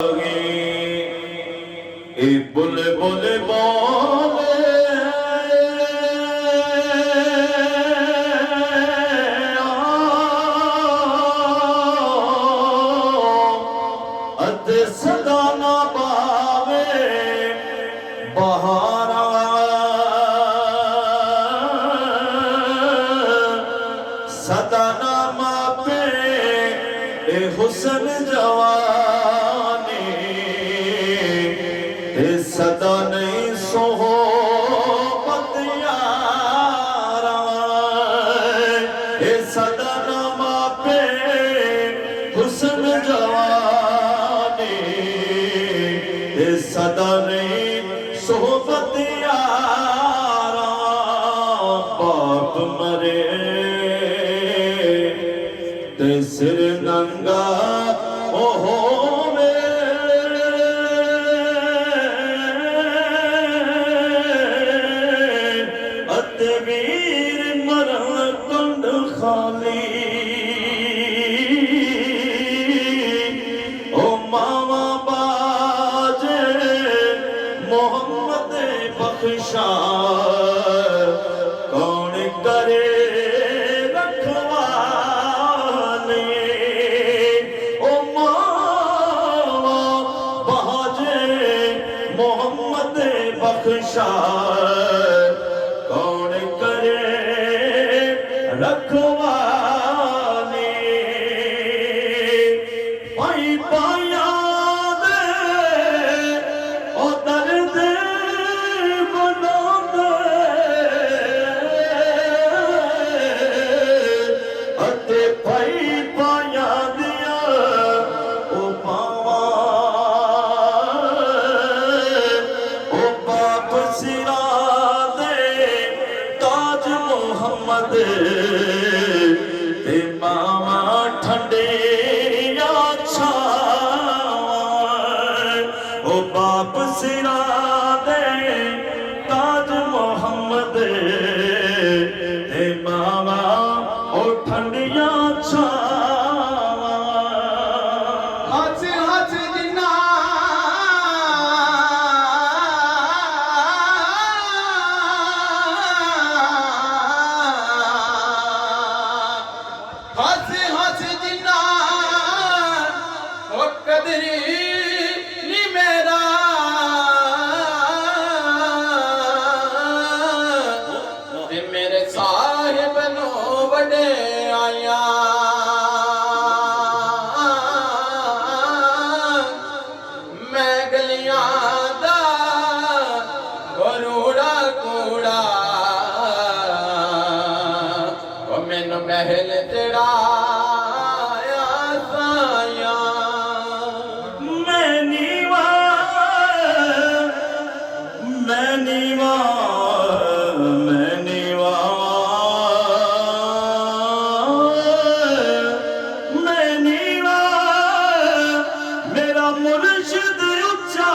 बोले बोले बोले अते सदा ना पावे बहारा सदा ना मापे हुसन जवानी सदा नहीं सोहबत यारा सदा न मापे हुस्न जवानी सदा नहीं सोहबत यारा बाप मरे ते सिर नंगा ओहो वीर मरण कुंड खाली ओ मावा बाजे मोहम्मद बख्शा कौन करे रखवाले ओ मावा बाजे मोहम्मद बख्शा रखवाले पाई पाया दे ओ दर्द बना दे अते पाई पाया दिया ओ पावा ओ बाप सिरा दे ताज मोहम्मद मामा ठंडे ओ बाप सिरा दे ताज मोहम्मद मामा ओ ठंडिया मेरे साहिब नो वडे आया मैं गलियां दा करोड़ा कूड़ा ओ मैनू महल चढ़ाया साया मैं नीवा मुर्शिद उच्चा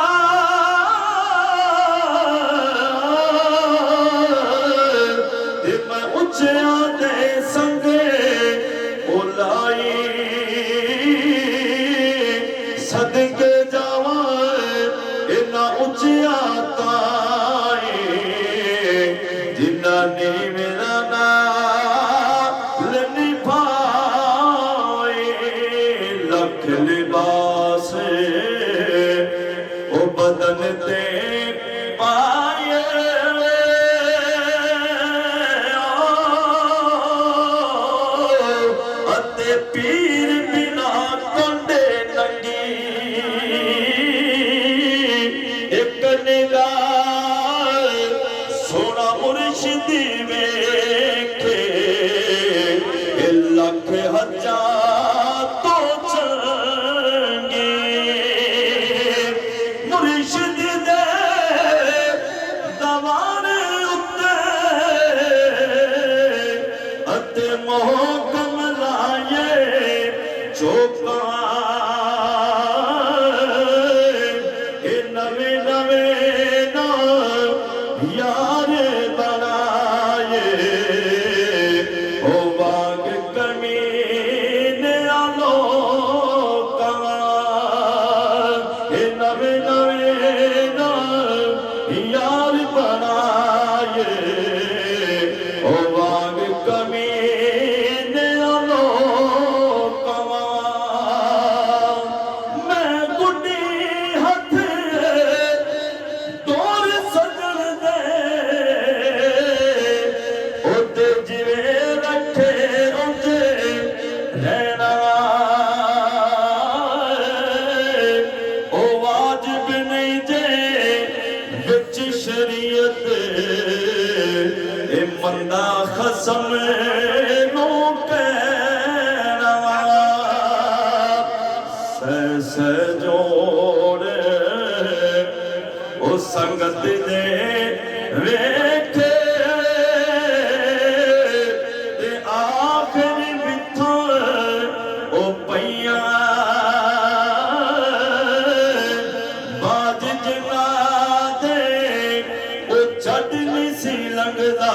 मैं उच्चा दे संगे बुलाई सदके जावा इना उच्चा ताई जिन्ना ने मेरा नाम निभाए लख लिबास ओ बदन ते पाए अते पीर बिना कंडे नंगी एक निगाह सोना मुर्शिद वेखे लख हजार तो मुर्शिद दे दवान उत्ते अते मोहकम लाए चौका नवे नवे ना यार बनाए नवे नवे ना यार बनाए ओ वाग कमी ने कमा मैं गुड्डी हथ तोर सजन दे ओते जिवे रखे उते रहना ओ वाजिब नहीं जे विच शरीयत ए मंदा खसम नो कहना सह जोड़ ओ संगत दे वेखे ते आखिरी बिथों ओ पईया बाज जना दे ओ छड़ नहीं सी लंघदा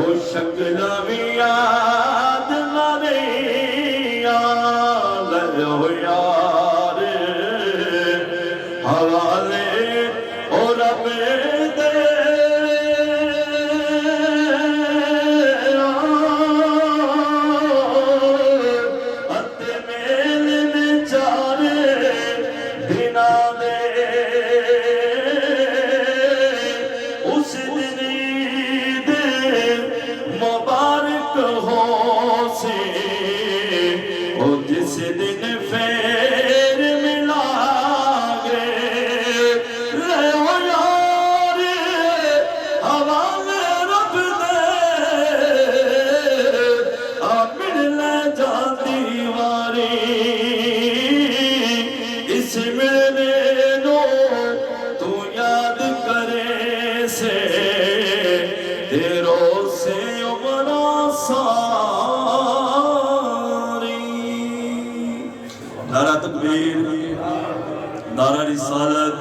ओ शक्ल भी याद ना रहिया लो यार हवाले ओ रब दे अते मेल ने चारे दिना दे उस दिन ईद मुबारक हो से ओ जिस दिन फेर मिलागे ले ओ यार हवाले रब दे आ मिलने जाती वारी इस मिलने नो तू याद करे से तेरो से उमरा सारी नारा तकबीर नारा रिसालत